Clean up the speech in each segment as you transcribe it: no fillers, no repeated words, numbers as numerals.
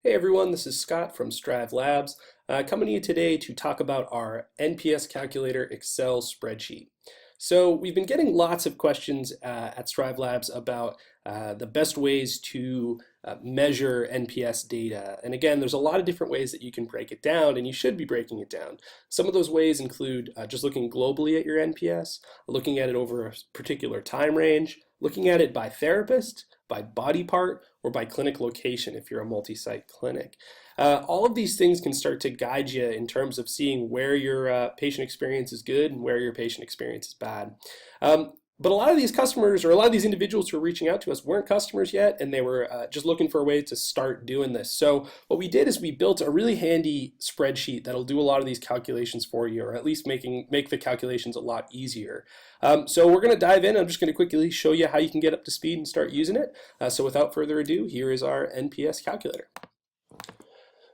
Hey everyone, this is Scott from Strive Labs, coming to you today to talk about our NPS Calculator Excel spreadsheet. So we've been getting lots of questions at Strive Labs about the best ways to measure NPS data. And again, there's a lot of different ways that you can break it down, and you should be breaking it down. Some of those ways include just looking globally at your NPS, looking at it over a particular time range, looking at it by therapist, by body part, or by clinic location if you're a multi-site clinic. All of these things can start to guide you in terms of seeing where your patient experience is good and where your patient experience is bad. But a lot of these customers, or a lot of these individuals who are reaching out to us, weren't customers yet, and they were just looking for a way to start doing this. So what we did is we built a really handy spreadsheet that'll do a lot of these calculations for you, or at least make the calculations a lot easier. So we're going to dive in. I'm just going to quickly show you how you can get up to speed and start using it. So without further ado, here is our NPS calculator.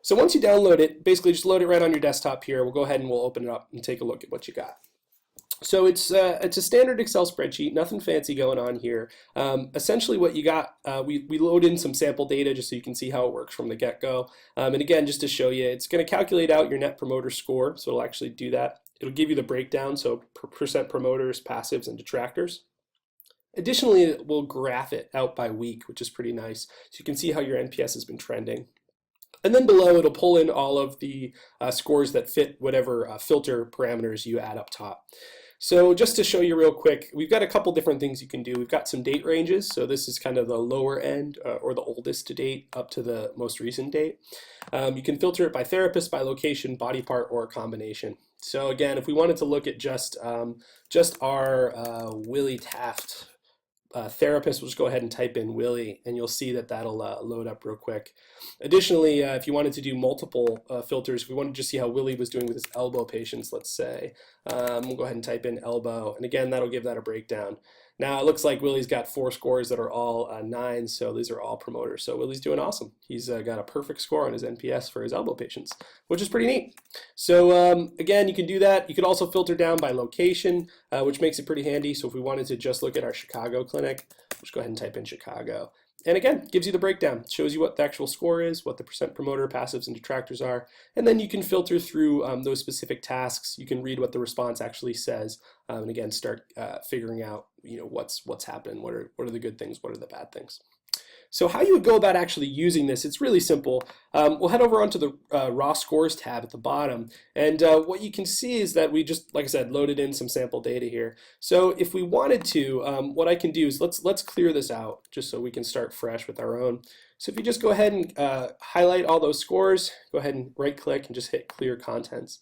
So once you download it, basically just load it right on your desktop here. We'll go ahead and we'll open it up and take a look at what you got. So it's a standard Excel spreadsheet, nothing fancy going on here. Essentially what you got, we load in some sample data just so you can see how it works from the get-go. And again, just to show you, it's going to calculate out your Net Promoter Score, so it'll actually do that. It'll give you the breakdown, so percent promoters, passives, and detractors. Additionally, it will graph it out by week, which is pretty nice, so you can see how your NPS has been trending. And then below, it'll pull in all of the scores that fit whatever filter parameters you add up top. So just to show you real quick, we've got a couple different things you can do. We've got some date ranges, so this is kind of the lower end or the oldest to date up to the most recent date. You can filter it by therapist, by location, body part, or a combination. So again, if we wanted to look at just our Willie Taft therapist, we'll just go ahead and type in Willie, and you'll see that that'll load up real quick. Additionally, if you wanted to do multiple filters, if we wanted to just see how Willie was doing with his elbow patients, let's say, we'll go ahead and type in elbow, and again, that'll give that a breakdown. Now, it looks like Willie's got 4 scores that are all 9s, so these are all promoters. So Willie's doing awesome. He's got a perfect score on his NPS for his elbow patients, which is pretty neat. So again, you can do that. You could also filter down by location, which makes it pretty handy. So if we wanted to just look at our Chicago clinic, we'll just go ahead and type in Chicago. And again, gives you the breakdown, shows you what the actual score is, what the percent promoter, passives, and detractors are, and then you can filter through those specific tasks. You can read what the response actually says, and again, start figuring out, what's happening, what are the good things, what are the bad things. So how you would go about actually using this, it's really simple. We'll head over onto the raw scores tab at the bottom, and what you can see is that we just, like I said, loaded in some sample data here. So if we wanted to, what I can do is let's clear this out just so we can start fresh with our own. So if you just go ahead and highlight all those scores, go ahead and right click and just hit clear contents.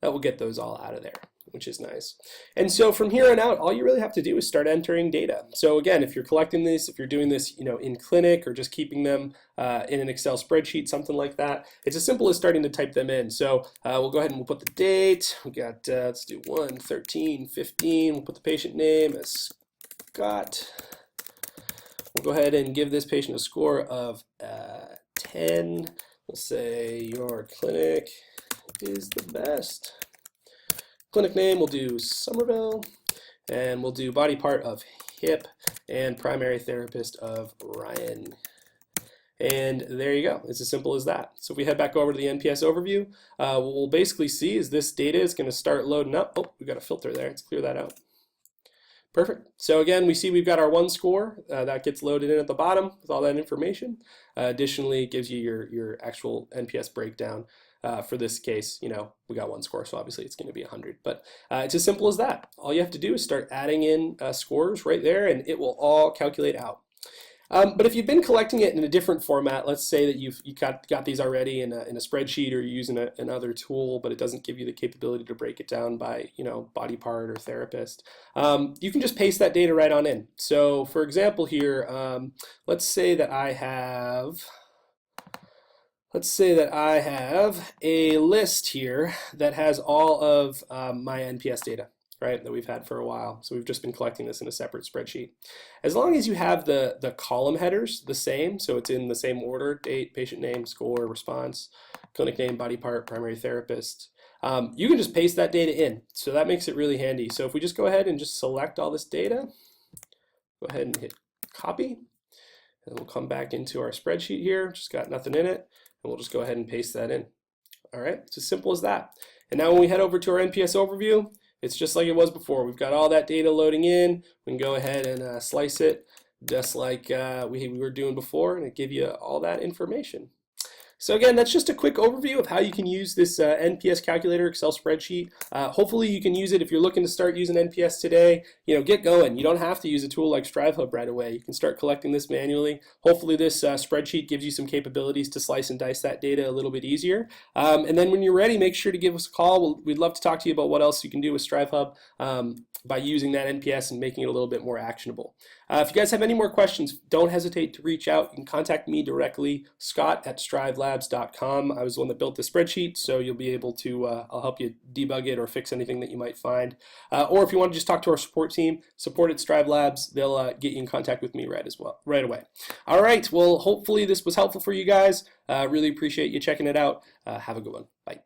That will get those all out of there, which is nice. And so from here on out, all you really have to do is start entering data. So again, if you're collecting this, if you're doing this, in clinic or just keeping them in an Excel spreadsheet, something like that, it's as simple as starting to type them in. So we'll go ahead and we'll put the date. We got, let's do 1/13/15. We'll put the patient name as Scott. We'll go ahead and give this patient a score of 10. We'll say your clinic is the best. Clinic name, we'll do Somerville, and we'll do body part of hip, and primary therapist of Ryan. And there you go. It's as simple as that. So if we head back over to the NPS overview, what we'll basically see is this data is going to start loading up. Oh, we've got a filter there. Let's clear that out. Perfect. So again, we see we've got our 1 score that gets loaded in at the bottom with all that information. Additionally, it gives you your actual NPS breakdown. For this case, we got 1 score, so obviously it's going to be 100. But it's as simple as that. All you have to do is start adding in scores right there, and it will all calculate out. But if you've been collecting it in a different format, let's say that you got these already in a spreadsheet, or you're using another tool, but it doesn't give you the capability to break it down by body part or therapist, you can just paste that data right on in. So for example here, let's say that I have a list here that has all of my NPS data, right, that we've had for a while. So we've just been collecting this in a separate spreadsheet. As long as you have the column headers the same, so it's in the same order, date, patient name, score, response, clinic name, body part, primary therapist, you can just paste that data in. So that makes it really handy. So if we just go ahead and just select all this data, go ahead and hit copy. And we'll come back into our spreadsheet here, just got nothing in it, and we'll just go ahead and paste that in. All right, it's as simple as that. And now when we head over to our NPS overview, it's just like it was before. We've got all that data loading in. We can go ahead and slice it just like we were doing before, and it give you all that information. So again, that's just a quick overview of how you can use this NPS calculator Excel spreadsheet. Hopefully you can use it if you're looking to start using NPS today. Get going. You don't have to use a tool like StriveHub right away. You can start collecting this manually. Hopefully this spreadsheet gives you some capabilities to slice and dice that data a little bit easier. And then when you're ready, make sure to give us a call. We'd love to talk to you about what else you can do with StriveHub by using that NPS and making it a little bit more actionable. If you guys have any more questions, don't hesitate to reach out. You can contact me directly, scott@strivelabs.com. I was the one that built the spreadsheet, so you'll be able to, I'll help you debug it or fix anything that you might find. Or if you want to just talk to our support team, support at Strive Labs, they'll get you in contact with me right away. All right, well, hopefully this was helpful for you guys. Really appreciate you checking it out. Have a good one. Bye.